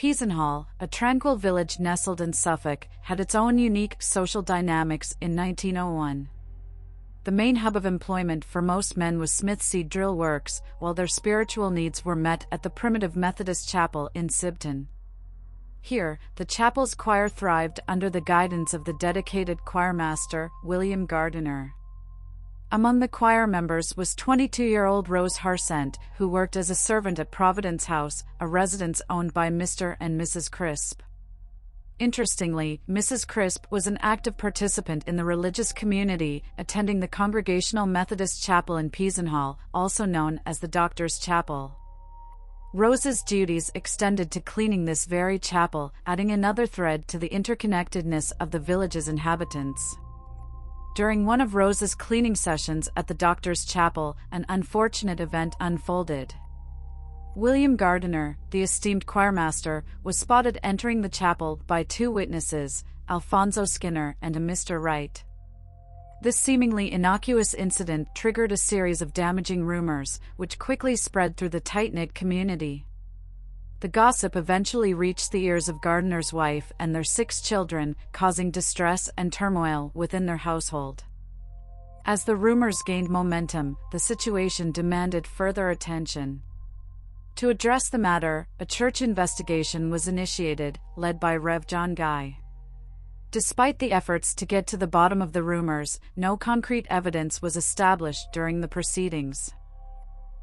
Peasenhall, a tranquil village nestled in Suffolk, had its own unique social dynamics in 1901. The main hub of employment for most men was Smithsea Drill Works, while their spiritual needs were met at the primitive Methodist chapel in Sibton. Here, the chapel's choir thrived under the guidance of the dedicated choirmaster, William Gardiner. Among the choir members was 22-year-old Rose Harsent, who worked as a servant at Providence House, a residence owned by Mr. and Mrs. Crisp. Interestingly, Mrs. Crisp was an active participant in the religious community, attending the Congregational Methodist Chapel in Peasenhall, also known as the Doctor's Chapel. Rose's duties extended to cleaning this very chapel, adding another thread to the interconnectedness of the village's inhabitants. During one of Rose's cleaning sessions at the Doctor's Chapel, an unfortunate event unfolded. William Gardiner, the esteemed choirmaster, was spotted entering the chapel by two witnesses, Alfonso Skinner and a Mr. Wright. This seemingly innocuous incident triggered a series of damaging rumors, which quickly spread through the tight-knit community. The gossip eventually reached the ears of Gardiner's wife and their 6 children, causing distress and turmoil within their household. As the rumors gained momentum, the situation demanded further attention. To address the matter, a church investigation was initiated, led by Rev. John Guy. Despite the efforts to get to the bottom of the rumors, no concrete evidence was established during the proceedings.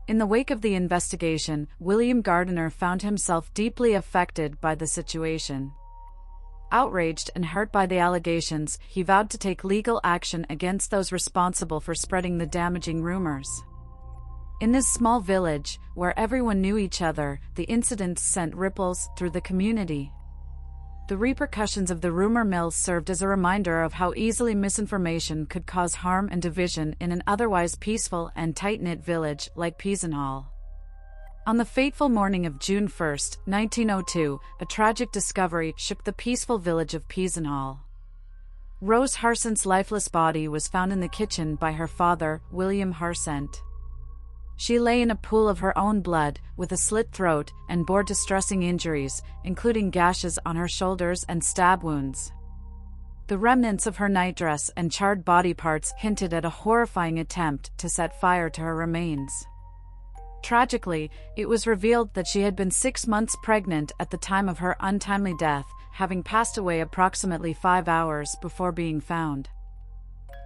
In the wake of the investigation, William Gardiner found himself deeply affected by the situation. Outraged and hurt by the allegations, he vowed to take legal action against those responsible for spreading the damaging rumors. In this small village, where everyone knew each other, the incidents sent ripples through the community. The repercussions of the rumor mill served as a reminder of how easily misinformation could cause harm and division in an otherwise peaceful and tight-knit village like Peasenhall. On the fateful morning of June 1, 1902, a tragic discovery shook the peaceful village of Peasenhall. Rose Harsent's lifeless body was found in the kitchen by her father, William Harsent. She lay in a pool of her own blood, with a slit throat, and bore distressing injuries, including gashes on her shoulders and stab wounds. The remnants of her nightdress and charred body parts hinted at a horrifying attempt to set fire to her remains. Tragically, it was revealed that she had been 6 months pregnant at the time of her untimely death, having passed away approximately 5 hours before being found.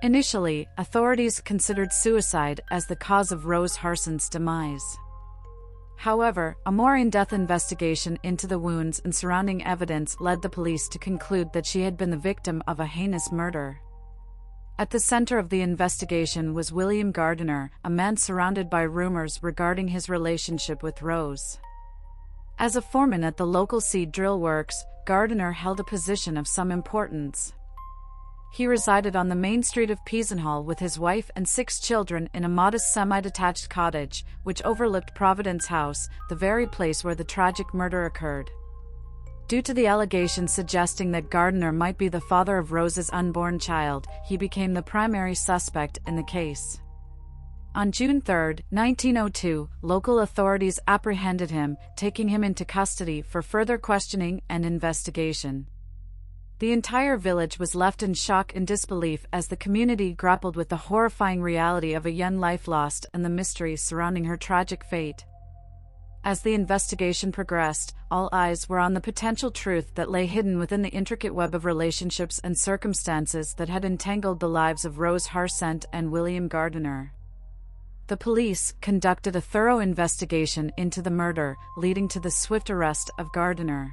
Initially, authorities considered suicide as the cause of Rose Harsent's demise. However, a more in-depth investigation into the wounds and surrounding evidence led the police to conclude that she had been the victim of a heinous murder. At the center of the investigation was William Gardiner, a man surrounded by rumors regarding his relationship with Rose. As a foreman at the local seed drill works, Gardiner held a position of some importance. He resided on the main street of Peasenhall with his wife and 6 children in a modest semi-detached cottage, which overlooked Providence House, the very place where the tragic murder occurred. Due to the allegations suggesting that Gardiner might be the father of Rose's unborn child, he became the primary suspect in the case. On June 3, 1902, local authorities apprehended him, taking him into custody for further questioning and investigation. The entire village was left in shock and disbelief as the community grappled with the horrifying reality of a young life lost and the mystery surrounding her tragic fate. As the investigation progressed, all eyes were on the potential truth that lay hidden within the intricate web of relationships and circumstances that had entangled the lives of Rose Harsent and William Gardiner. The police conducted a thorough investigation into the murder, leading to the swift arrest of Gardiner.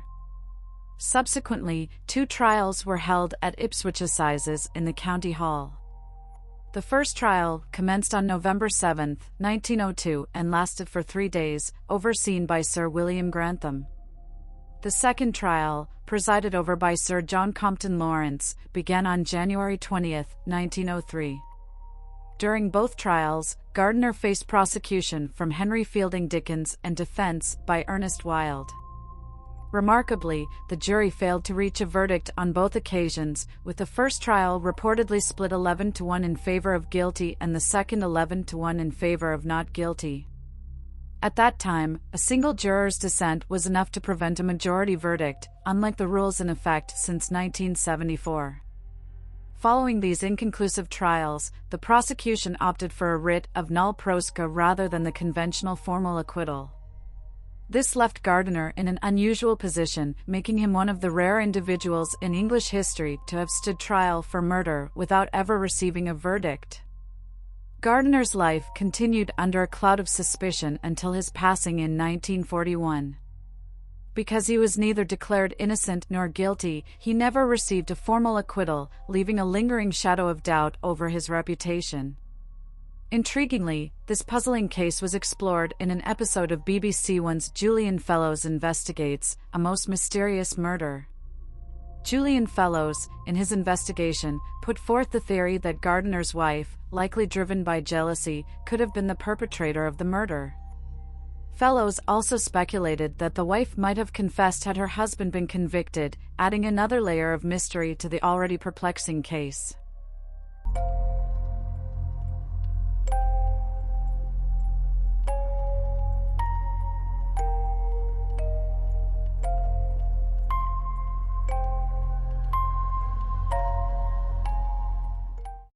Subsequently, 2 trials were held at Ipswich Assizes in the County Hall. The first trial commenced on November 7, 1902, and lasted for 3 days, overseen by Sir William Grantham. The second trial, presided over by Sir John Compton Lawrence, began on January 20, 1903. During both trials, Gardiner faced prosecution from Henry Fielding Dickens and defense by Ernest Wilde. Remarkably, the jury failed to reach a verdict on both occasions, with the first trial reportedly split 11-1 in favor of guilty and the second 11-1 in favor of not guilty. At that time, a single juror's dissent was enough to prevent a majority verdict, unlike the rules in effect since 1974. Following these inconclusive trials, the prosecution opted for a writ of null prosequi rather than the conventional formal acquittal. This left Gardiner in an unusual position, making him one of the rare individuals in English history to have stood trial for murder without ever receiving a verdict. Gardiner's life continued under a cloud of suspicion until his passing in 1941. Because he was neither declared innocent nor guilty, he never received a formal acquittal, leaving a lingering shadow of doubt over his reputation. Intriguingly, this puzzling case was explored in an episode of BBC One's Julian Fellowes Investigates, A Most Mysterious Murder. Julian Fellowes, in his investigation, put forth the theory that Gardiner's wife, likely driven by jealousy, could have been the perpetrator of the murder. Fellowes also speculated that the wife might have confessed had her husband been convicted, adding another layer of mystery to the already perplexing case.